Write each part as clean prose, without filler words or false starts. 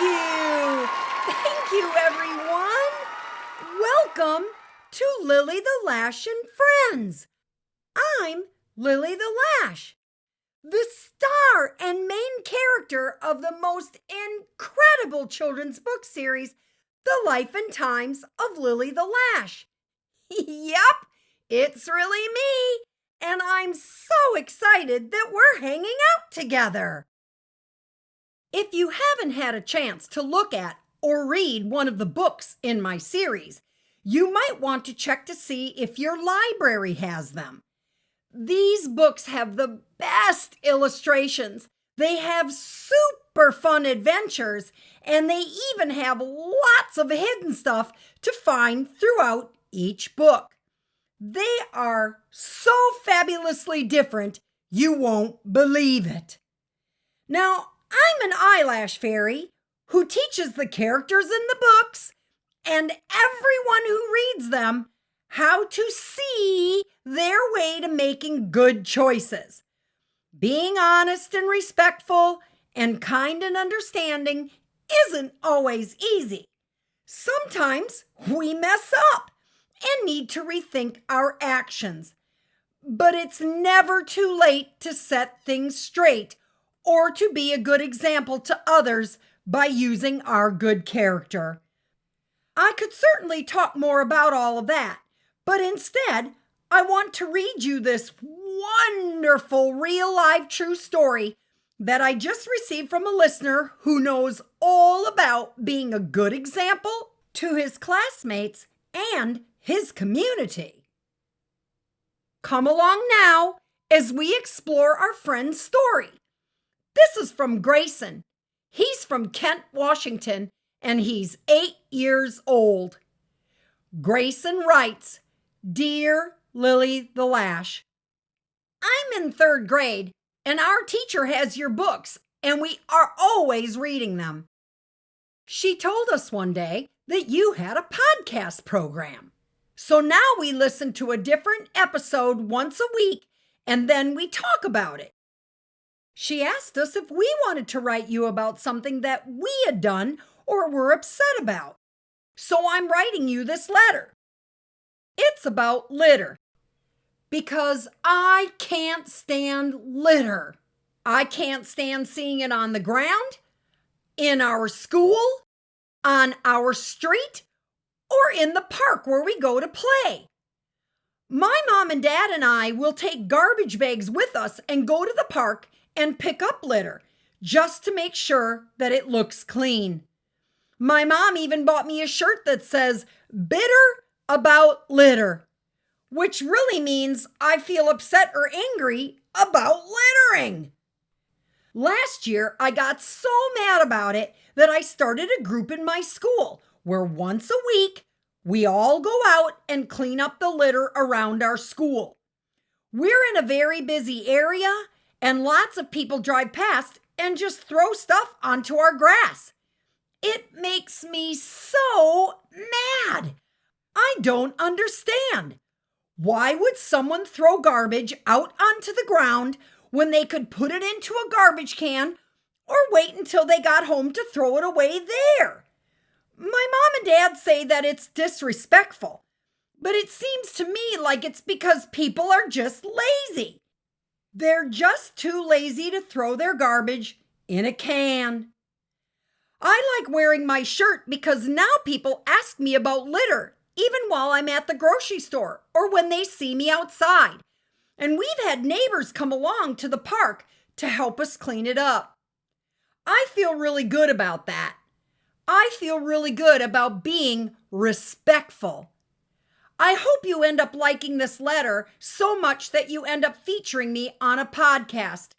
you. Thank you, everyone. Welcome to Lilly the Lash and Friends. I'm Lilly the Lash, the star and main character of the most incredible children's book series, The Life and Times of Lilly the Lash. Yep, it's really me, and I'm so excited that we're hanging out together. If you haven't had a chance to look at or read one of the books in my series, you might want to check to see if your library has them. These books have the best illustrations, they have super fun adventures, and they even have lots of hidden stuff to find throughout each book. They are so fabulously different, you won't believe it. Now, I'm an eyelash fairy who teaches the characters in the books and everyone who reads them how to see their way to making good choices. Being honest and respectful and kind and understanding isn't always easy. Sometimes we mess up and need to rethink our actions. But it's never too late to set things straight or to be a good example to others by using our good character. I could certainly talk more about all of that, but instead, I want to read you this wonderful real-life true story that I just received from a listener who knows all about being a good example to his classmates and his community. Come along now as we explore our friend's story. This is from Grayson. He's from Kent, Washington, and he's 8 years old. Grayson writes, "Dear Lilly the Lash, I'm in 3rd grade, and our teacher has your books, and we are always reading them. She told us one day that you had a podcast program. So now we listen to a different episode once a week, and then we talk about it. She asked us if we wanted to write you about something that we had done or were upset about. So I'm writing you this letter. It's about litter. Because I can't stand litter. I can't stand seeing it on the ground, in our school, on our street, or in the park where we go to play. My mom and dad and I will take garbage bags with us and go to the park and pick up litter just to make sure that it looks clean. My mom even bought me a shirt that says, 'Bitter about litter,' which really means I feel upset or angry about littering. Last year, I got so mad about it that I started a group in my school where once a week, we all go out and clean up the litter around our school. We're in a very busy area, and lots of people drive past and just throw stuff onto our grass. It makes me so mad. I don't understand. Why would someone throw garbage out onto the ground when they could put it into a garbage can or wait until they got home to throw it away there? My mom and dad say that it's disrespectful, but it seems to me like it's because people are just lazy. They're just too lazy to throw their garbage in a can. I like wearing my shirt because now people ask me about litter, even while I'm at the grocery store or when they see me outside. And we've had neighbors come along to the park to help us clean it up. I feel really good about that. I feel really good about being respectful. I hope you end up liking this letter so much that you end up featuring me on a podcast.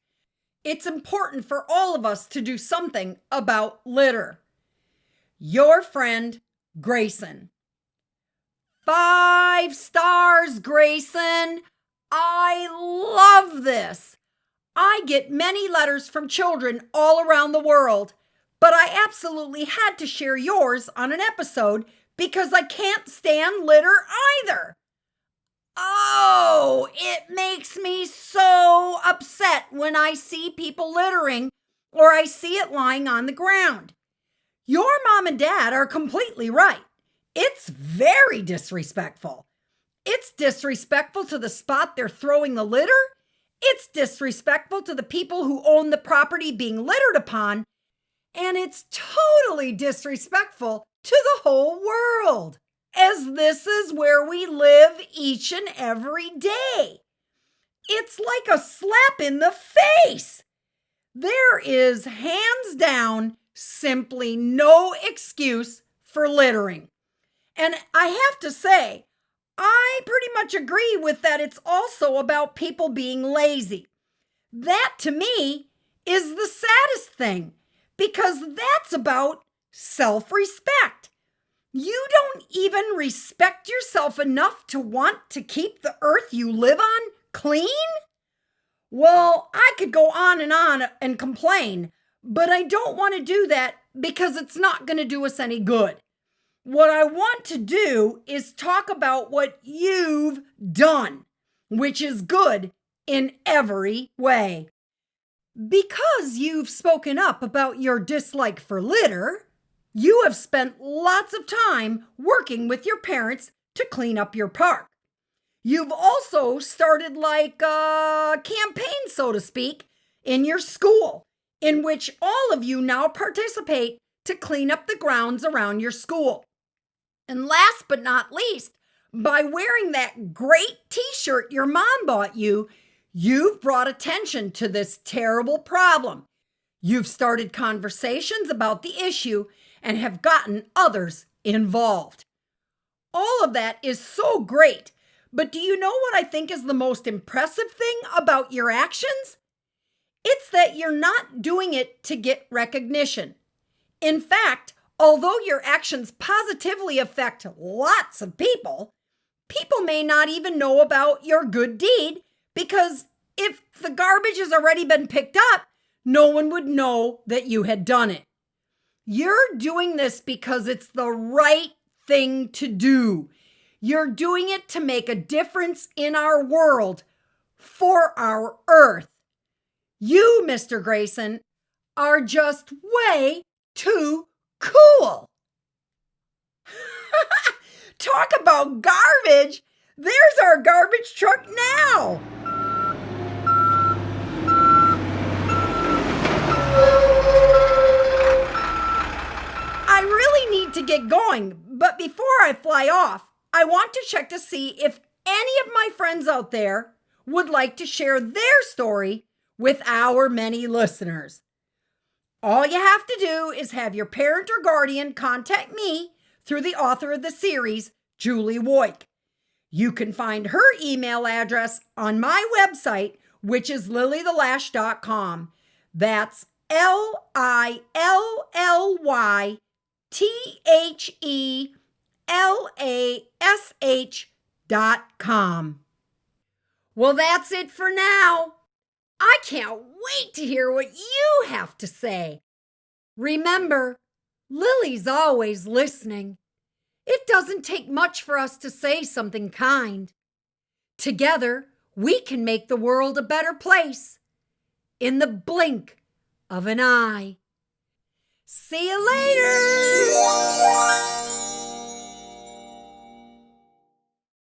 It's important for all of us to do something about litter. Your friend, Grayson." 5 stars, Grayson. I love this. I get many letters from children all around the world, but I absolutely had to share yours on an episode because I can't stand litter either. Oh, it makes me so upset when I see people littering or I see it lying on the ground. Your mom and dad are completely right. It's very disrespectful. It's disrespectful to the spot they're throwing the litter. It's disrespectful to the people who own the property being littered upon. And it's totally disrespectful to the whole world, as this is where we live each and every day. It's like a slap in the face. There is hands down simply no excuse for littering. And I have to say, I pretty much agree with that. It's also about people being lazy. That to me is the saddest thing, because that's about self-respect. You don't even respect yourself enough to want to keep the earth you live on clean? Well, I could go on and complain, but I don't want to do that because it's not going to do us any good. What I want to do is talk about what you've done, which is good in every way. Because you've spoken up about your dislike for litter, you have spent lots of time working with your parents to clean up your park. You've also started like a campaign, so to speak, in your school, in which all of you now participate to clean up the grounds around your school. And last but not least, by wearing that great t-shirt your mom bought you, you've brought attention to this terrible problem. You've started conversations about the issue and have gotten others involved. All of that is so great, but do you know what I think is the most impressive thing about your actions? It's that you're not doing it to get recognition. In fact, although your actions positively affect lots of people, people may not even know about your good deed, because if the garbage has already been picked up, no one would know that you had done it. You're doing this because it's the right thing to do. You're doing it to make a difference in our world, for our earth. You, Mr. Grayson, are just way too cool. Talk about garbage. There's our garbage truck now. I really need to get going, but before I fly off, I want to check to see if any of my friends out there would like to share their story with our many listeners. All you have to do is have your parent or guardian contact me through the author of the series, Julie Woik. You can find her email address on my website, which is lillythelash.com. That's LILLYTHELASH.com. Well, that's it for now. I can't wait to hear what you have to say. Remember, Lily's always listening. It doesn't take much for us to say something kind. Together, we can make the world a better place in the blink of an eye. See you later!